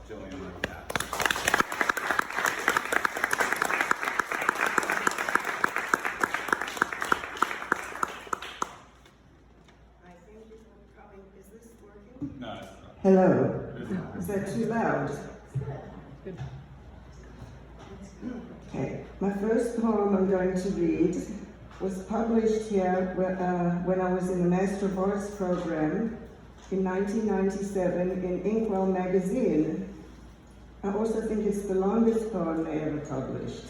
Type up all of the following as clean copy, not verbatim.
Jillian and Pat. I think you will probably, is this working? No, it's not. Hello. It's not. Is that too loud? Okay, my first poem I'm going to read was published here when I was in the Master of Arts program in 1997 in Inkwell magazine. I also think it's the longest poem they ever published.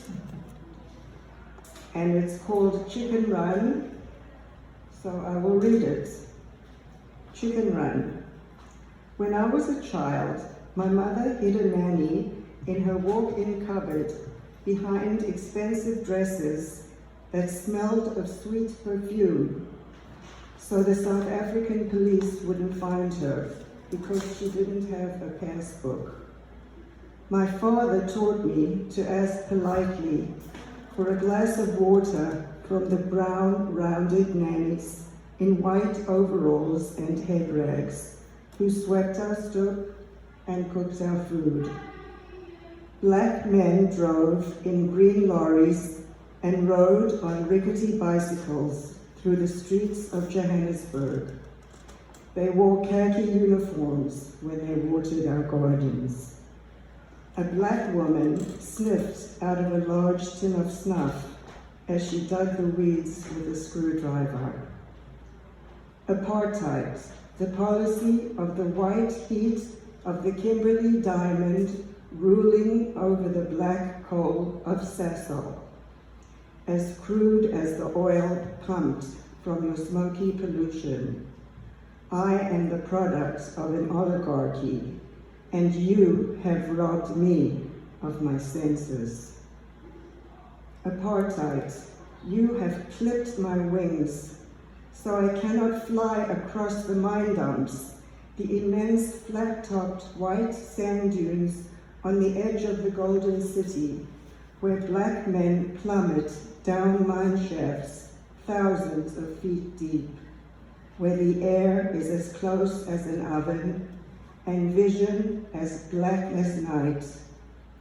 And it's called Chicken Run, so I will read it. Chicken Run. When I was a child, my mother hid a nanny in her walk-in cupboard behind expensive dresses that smelled of sweet perfume, so the South African police wouldn't find her because she didn't have a passbook. My father taught me to ask politely for a glass of water from the brown, rounded nannies in white overalls and head rags, who swept our stoop and cooked our food. Black men drove in green lorries and rode on rickety bicycles through the streets of Johannesburg. They wore khaki uniforms when they watered our gardens. A black woman sniffed out of a large tin of snuff as she dug the weeds with a screwdriver. Apartheid, the policy of the white heat of the Kimberley diamond ruling over the black coal of Sasol, as crude as the oil pumped from your smoky pollution. I am the product of an oligarchy, and you have robbed me of my senses. Apartheid, you have clipped my wings, so I cannot fly across the mine dumps, the immense flat-topped white sand dunes on the edge of the Golden City, where black men plummet down mine shafts thousands of feet deep, where the air is as close as an oven and vision as black as night,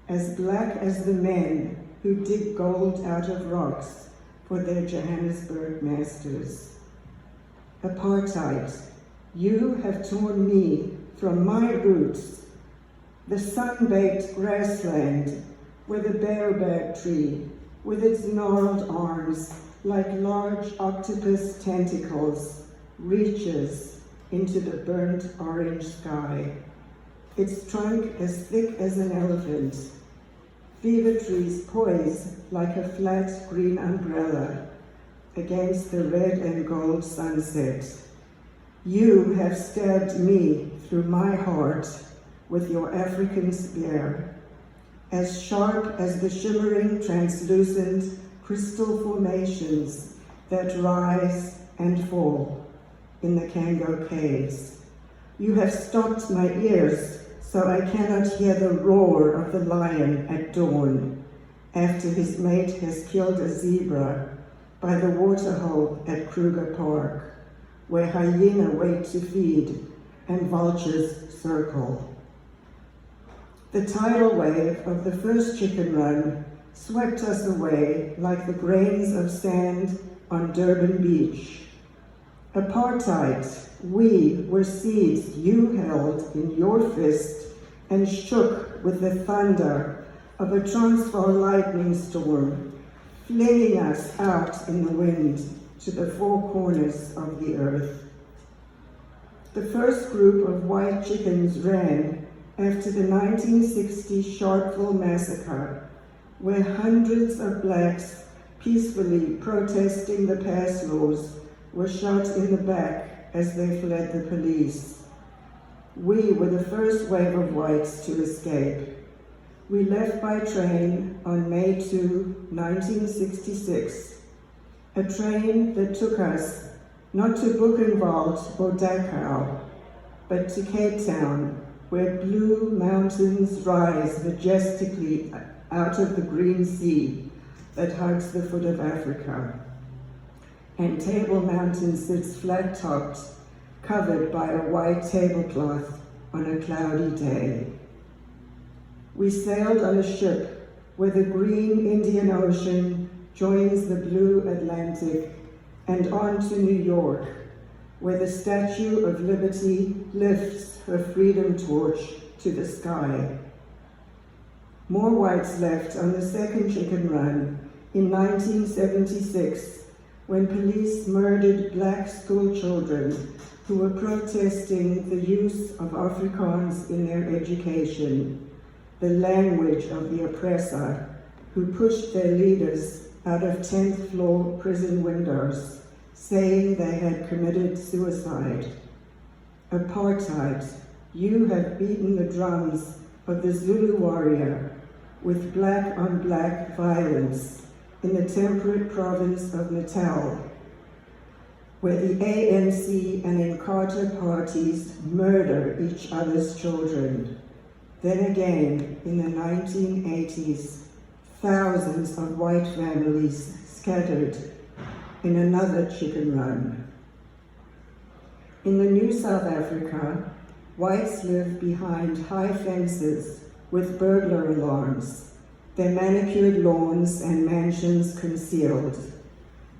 as black as the men who dig gold out of rocks for their Johannesburg masters. Apartheid, you have torn me from my roots, the sun-baked grassland where the baobab tree, with its gnarled arms like large octopus tentacles, reaches into the burnt orange sky, its trunk as thick as an elephant. Fever trees poise like a flat green umbrella against the red and gold sunset. You have stabbed me through my heart with your African spear, as sharp as the shimmering, translucent crystal formations that rise and fall in the Kango caves. You have stopped my ears so I cannot hear the roar of the lion at dawn after his mate has killed a zebra by the waterhole at Kruger Park, where hyena wait to feed and vultures circle. The tidal wave of the first chicken run swept us away like the grains of sand on Durban Beach. Apartheid, we were seeds you held in your fist and shook with the thunder of a Transvaal lightning storm, flinging us out in the wind to the four corners of the earth. The first group of white chickens ran after the 1960 Sharpeville massacre, where hundreds of blacks peacefully protesting the pass laws were shot in the back as they fled the police. We were the first wave of whites to escape. We left by train on May 2, 1966, a train that took us not to Buchenwald or Dachau, but to Cape Town, where blue mountains rise majestically out of the green sea that hugs the foot of Africa. And Table Mountain sits We sailed on a ship where the green Indian Ocean joins the blue Atlantic, and on to New York, where the Statue of Liberty lifts her freedom torch to the sky. More whites left on the second chicken run in 1976, when police murdered black school children who were protesting the use of Afrikaans in their education, the language of the oppressor, who pushed their leaders out of 10th floor prison windows, saying they had committed suicide. Apartheid, you have beaten the drums of the Zulu warrior with black on black violence in the temperate province of Natal, where the ANC and Inkatha parties murder each other's children. Then again, in the 1980s, thousands of white families scattered in another chicken run. In the new South Africa, whites live behind high fences with burglar alarms, their manicured lawns and mansions concealed.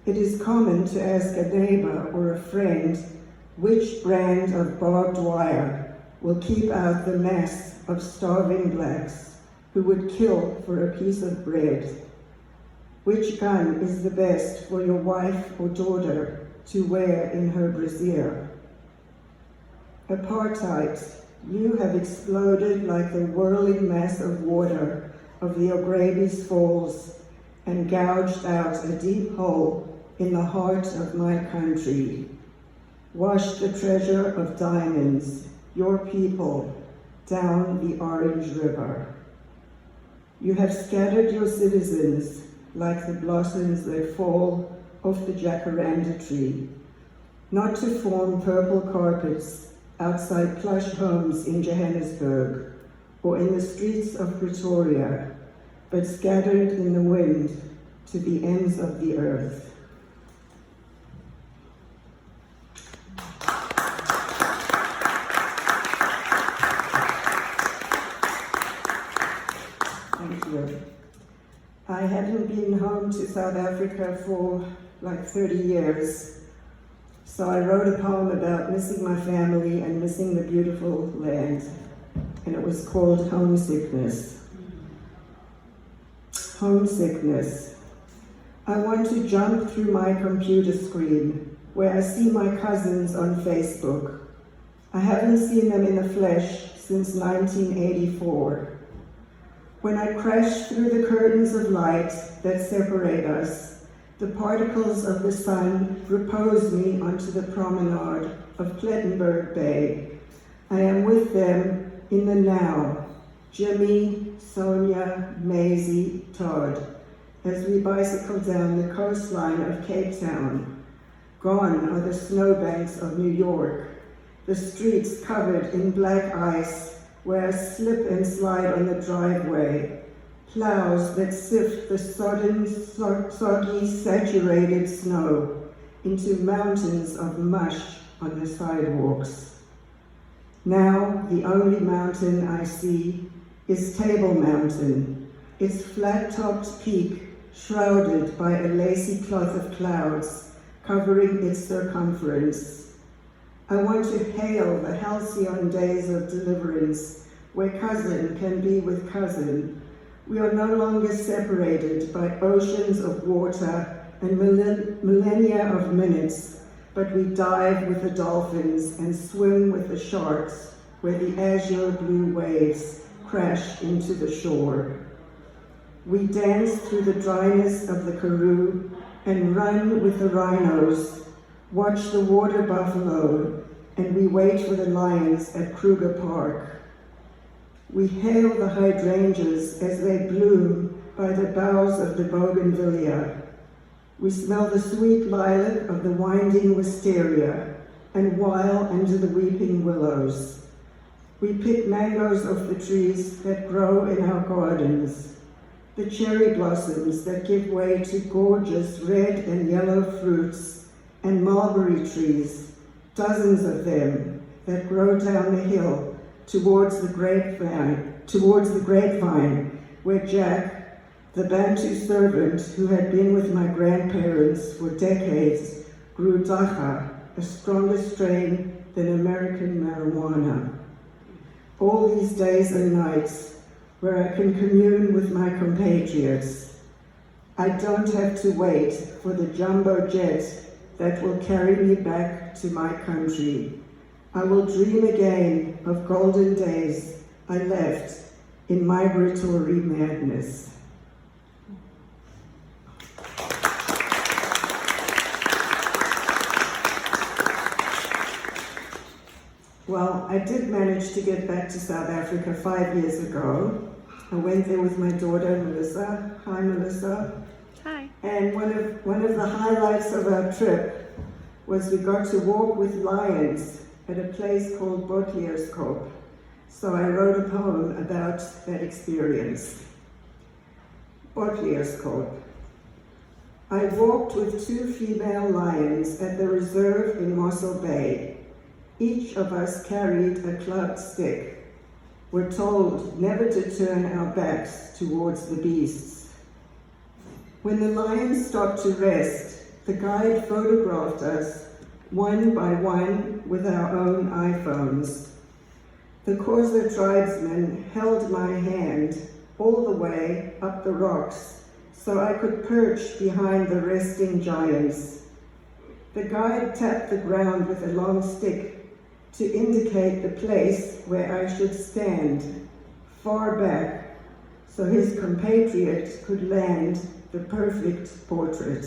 It is common to ask a neighbor or a friend which brand of barbed wire will keep out the mass of starving blacks who would kill for a piece of bread. Which gun is the best for your wife or daughter to wear in her brassiere? Apartheid, you have exploded like the whirling mass of water of the Ogrebi's Falls and gouged out a deep hole in the heart of my country. Wash the treasure of diamonds, your people, down the Orange River. You have scattered your citizens like the blossoms that fall off the jacaranda tree, not to form purple carpets outside plush homes in Johannesburg or in the streets of Pretoria, but scattered in the wind to the ends of the earth. Thank you. I hadn't been home to South Africa for like 30 years, so I wrote a poem about missing my family and missing the beautiful land, and it was called Homesickness. Homesickness. I want to jump through my computer screen where I see my cousins on Facebook. I haven't seen them in the flesh since 1984. When I crash through the curtains of light that separate us, the particles of the sun repose me onto the promenade of Plettenberg Bay. I am with them in the now, Jimmy, Sonia, Maisie, Todd, as we bicycle down the coastline of Cape Town. Gone are the snowbanks of New York, the streets covered in black ice where I slip and slide on the driveway, plows that sift the sodden, soggy, saturated snow into mountains of mush on the sidewalks. Now the only mountain I see is Table Mountain, its flat-topped peak shrouded by a lacy cloth of clouds covering its circumference. I want to hail the halcyon days of deliverance, where cousin can be with cousin. We are no longer separated by oceans of water and millennia of minutes, but we dive with the dolphins and swim with the sharks, where the azure blue waves crash into the shore. We dance through the dryness of the Karoo and run with the rhinos, watch the water buffalo, and we wait for the lions at Kruger Park. We hail the hydrangeas as they bloom by the boughs of the bougainvillea. We smell the sweet lilac of the winding wisteria and while under the weeping willows. We pick mangoes off the trees that grow in our gardens, the cherry blossoms that give way to gorgeous red and yellow fruits, and mulberry trees, dozens of them, that grow down the hill towards the grapevine, where Jack, the Bantu servant who had been with my grandparents for decades, grew dacha, a stronger strain than American marijuana. All these days and nights where I can commune with my compatriots. I don't have to wait for the jumbo jet that will carry me back to my country. I will dream again of golden days I left in migratory madness. Well, I did manage to get back to South Africa 5 years ago. I went there with my daughter, Melissa. Hi, Melissa. Hi. And one of the highlights of our trip was we got to walk with lions at a place called Botlierskop. So I wrote a poem about that experience. Botlierskop. I walked with 2 female lions at the reserve in Mossel Bay. Each of us carried a clubbed stick. We're told never to turn our backs towards the beasts. When the lions stopped to rest, the guide photographed us one by one with our own iPhones. The Xhosa tribesmen held my hand all the way up the rocks so I could perch behind the resting giants. The guide tapped the ground with a long stick to indicate the place where I should stand, far back, so his compatriot could land the perfect portrait.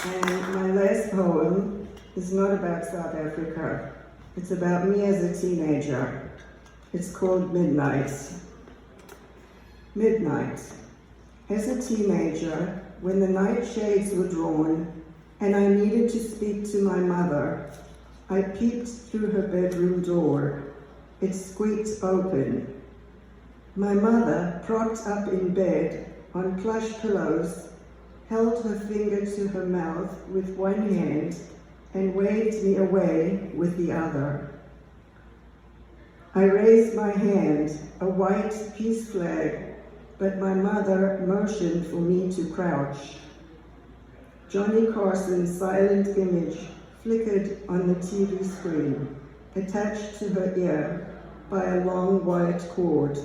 And my last poem is not about South Africa. It's about me as a teenager. It's called Midnight. Midnight. As a teenager, when the night shades were drawn and I needed to speak to my mother, I peeped through her bedroom door. It squeaked open. My mother, propped up in bed on plush pillows, held her finger to her mouth with one hand and waved me away with the other. I raised my hand, a white peace flag, but my mother motioned for me to crouch. Johnny Carson's silent image flickered on the TV screen, attached to her ear by a long white cord.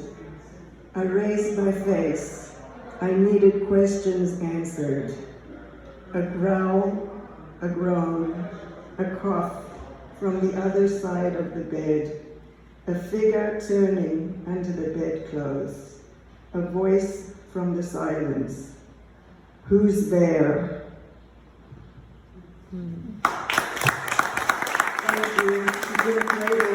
I raised my face. I needed questions answered. A growl, a groan, a cough from the other side of the bed, a figure turning under the bedclothes. A voice from the silence. Who's there? Thank you. You did a great